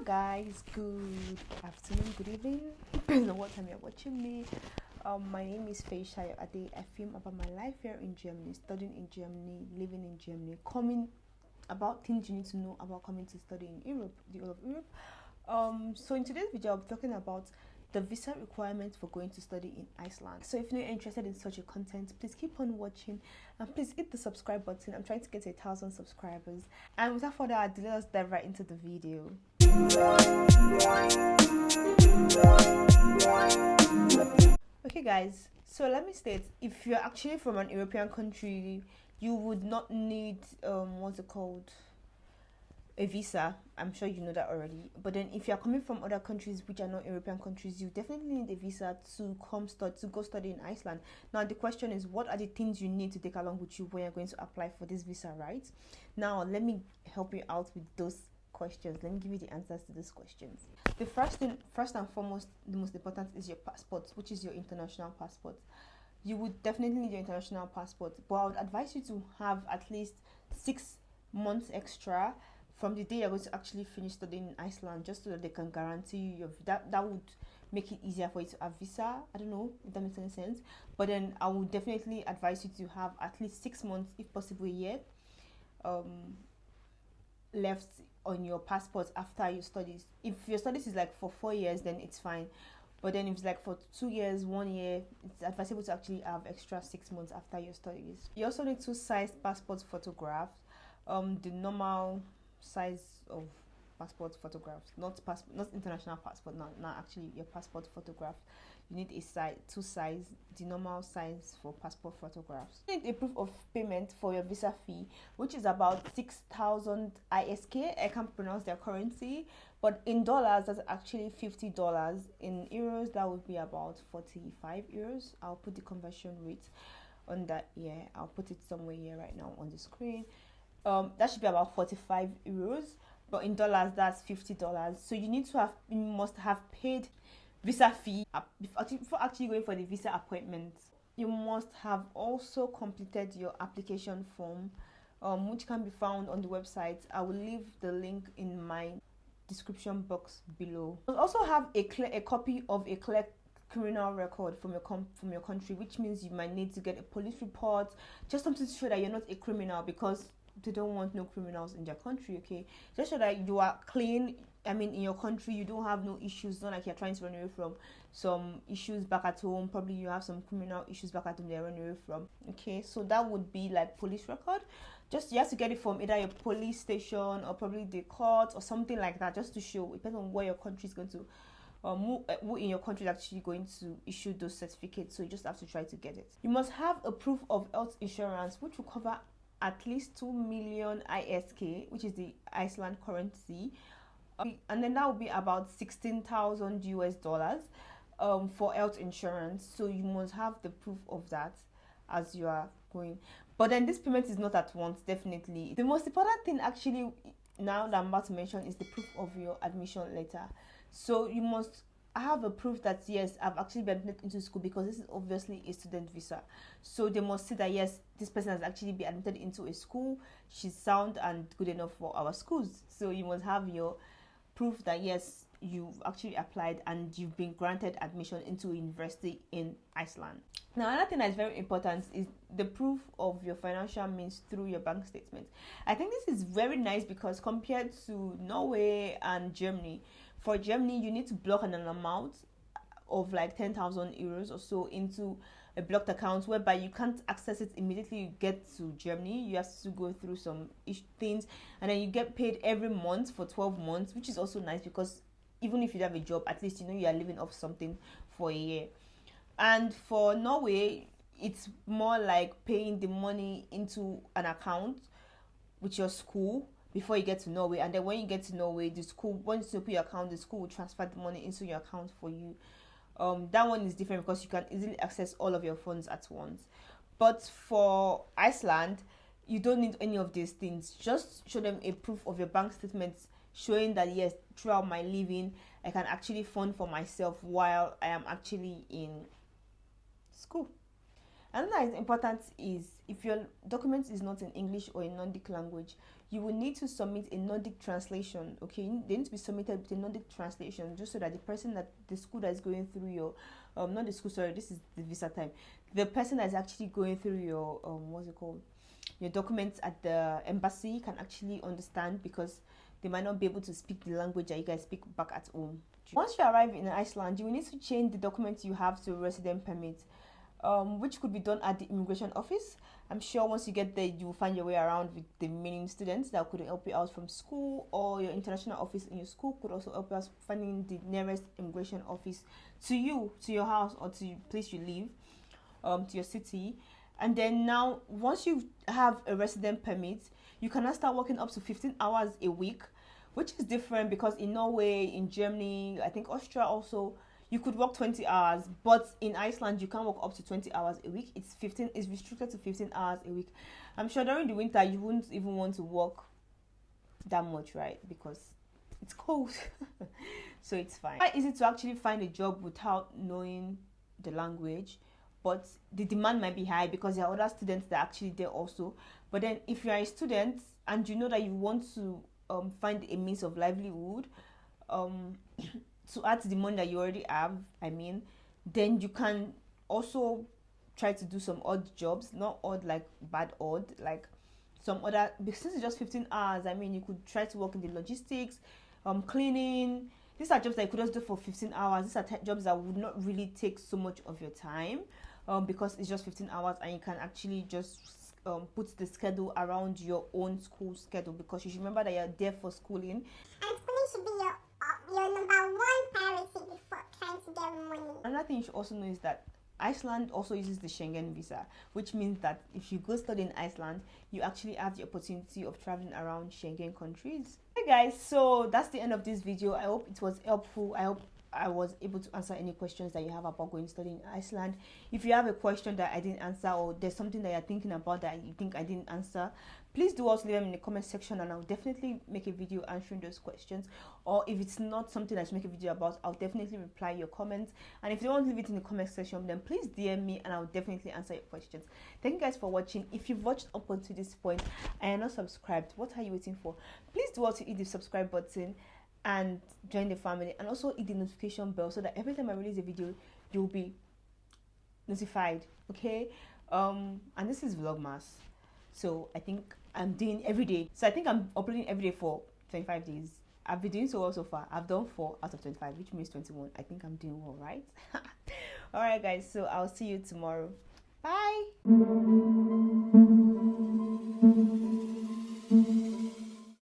Guys, good afternoon, good evening, depending on what time you're watching me. My name is Faisha Ade. I film about my life here in Germany, studying in Germany, living in Germany, coming about things you need to know about coming to study in Europe, the whole of Europe. So in today's video, I'll be talking about the visa requirements for going to study in Iceland. So if you're interested in such a content, please keep on watching and please hit the subscribe button. I'm trying to get to 1,000 subscribers. And without further ado, let us dive right into the video. Okay guys, so let me state, if you're actually from an European country, you would not need what's it called, a visa. I'm sure you know that already. But then if you're coming from other countries which are not European countries, you definitely need a visa to go study in Iceland. Now the question is, what are the things you need to take along with you when you're going to apply for this visa, right? Now let me help you out with those questions. Let me give you the answers to these questions. The first and foremost, the most important is your passport, which is your international passport. You would definitely need your international passport, but I would advise you to have at least 6 months extra from the day you're going to actually finish studying in Iceland, just so that they can guarantee you that would make it easier for you to have visa. I don't know if that makes any sense, but then I would definitely advise you to have at least 6 months, if possible a year, left on your passport after your studies. If your studies is like for 4 years, then it's fine. But then if it's like for 2 years, 1 year, it's advisable to actually have extra 6 months after your studies. You also need 2 size passport photographs. The normal size of passport photographs, not international passport, not actually your passport photograph. You need a 2 size, the normal size for passport photographs. You need a proof of payment for your visa fee, which is about 6,000 ISK. I can't pronounce their currency, but in dollars that's actually $50. In euros that would be about 45 euros. I'll put the conversion rate on that here. I'll put it somewhere here right now on the screen. That should be about 45 euros, but in dollars that's $50. So you must have paid visa fee before actually going for the visa appointment. You must have also completed your application form, which can be found on the website. I will leave the link in my description box below. You must also have a copy of a clear criminal record from your country, which means you might need to get a police report, just something to show that you're not a criminal, because they don't want no criminals in their country. Okay, just so that you are clean. I mean, in your country you don't have no issues, not like you're trying to run away from some issues back at home. Probably you have some criminal issues back at home they're running away from. Okay, so that would be like police record. Just you have to get it from either your police station or probably the court or something like that, just to show. It depends on where your country is going to who in your country is actually going to issue those certificates. So you just have to try to get it. You must have a proof of health insurance, which will cover at least 2 million ISK, which is the Iceland currency, and then that will be about 16,000 US dollars for health insurance. So you must have the proof of that as you are going. But then this payment is not at once, definitely. The most important thing actually now that I'm about to mention is the proof of your admission letter. So you must have a proof that yes, I've actually been admitted into school, because this is obviously a student visa. So they must say that yes, this person has actually been admitted into a school, she's sound and good enough for our schools. So you must have your proof that yes, you've actually applied and you've been granted admission into a university in Iceland. Now another thing that's very important is the proof of your financial means through your bank statement. I think this is very nice, because compared to Norway and Germany, for Germany, you need to block an amount of like 10,000 euros or so into a blocked account, whereby you can't access it immediately you get to Germany. You have to go through some things, and then you get paid every month for 12 months, which is also nice, because even if you have a job, at least you know you are living off something for a year. And for Norway, it's more like paying the money into an account with your school before you get to Norway, and then when you get to Norway, the school, once you open your account, the school will transfer the money into your account for you. That one is different, because you can easily access all of your funds at once. But for Iceland, you don't need any of these things. Just show them a proof of your bank statements showing that yes, throughout my living I can actually fund for myself while I am actually in school. Another that is important is if your document is not in English or in Nordic language, you will need to submit a Nordic translation. Okay, they need to be submitted with a Nordic translation, just so that the person that the school that is going through your not the school, sorry, this is the visa time, the person that is actually going through your what's it called, your documents at the embassy can actually understand, because they might not be able to speak the language that you guys speak back at home. Once you arrive in Iceland, you will need to change the documents you have to a resident permit, which could be done at the immigration office. I'm sure once you get there, you will find your way around with the remaining students that could help you out from school, or your international office in your school could also help you out finding the nearest immigration office to you, to your house, or to the place you live, to your city. And then now, once you have a resident permit, you can now start working up to 15 hours a week, which is different because in Norway, in Germany, I think Austria also, you could work 20 hours, but in Iceland you can work up to 20 hours a week. It's restricted to 15 hours a week. I'm sure during the winter you wouldn't even want to work that much, right? Because it's cold. So it's fine. It's quite easy to actually find a job without knowing the language, but the demand might be high because there are other students that are actually there also. But then if you are a student and you know that you want to find a means of livelihood, to add to the money that you already have, then you can also try to do some odd jobs, not odd like bad odd, like some other, because it's just 15 hours, you could try to work in the logistics, cleaning. These are jobs that you could just do for 15 hours. These are jobs that would not really take so much of your time, because it's just 15 hours and you can actually just put the schedule around your own school schedule, because you should remember that you're there for schooling. And schooling should be your number one priority before trying to get money. Another thing you should also know is that Iceland also uses the Schengen visa, which means that if you go study in Iceland, you actually have the opportunity of traveling around Schengen countries. Hey guys, so that's the end of this video. I hope it was helpful. I hope I was able to answer any questions that you have about going to study in Iceland. If you have a question that I didn't answer, or there's something that you're thinking about that you think I didn't answer, please do also leave them in the comment section, and I'll definitely make a video answering those questions. Or if it's not something I should make a video about, I'll definitely reply your comments. And if you don't leave it in the comment section, then please DM me and I'll definitely answer your questions. Thank you guys for watching. If you've watched up until this point and are not subscribed, what are you waiting for? Please do also hit the subscribe button and join the family, and also hit the notification bell so that every time I release a video you'll be notified. Okay, and this is Vlogmas, so I think I'm doing every day, so I think I'm uploading every day for 25 days. I've been doing so well so far. I've done 4 out of 25, which means 21. I think I'm doing well, right? All right guys, so I'll see you tomorrow. Bye.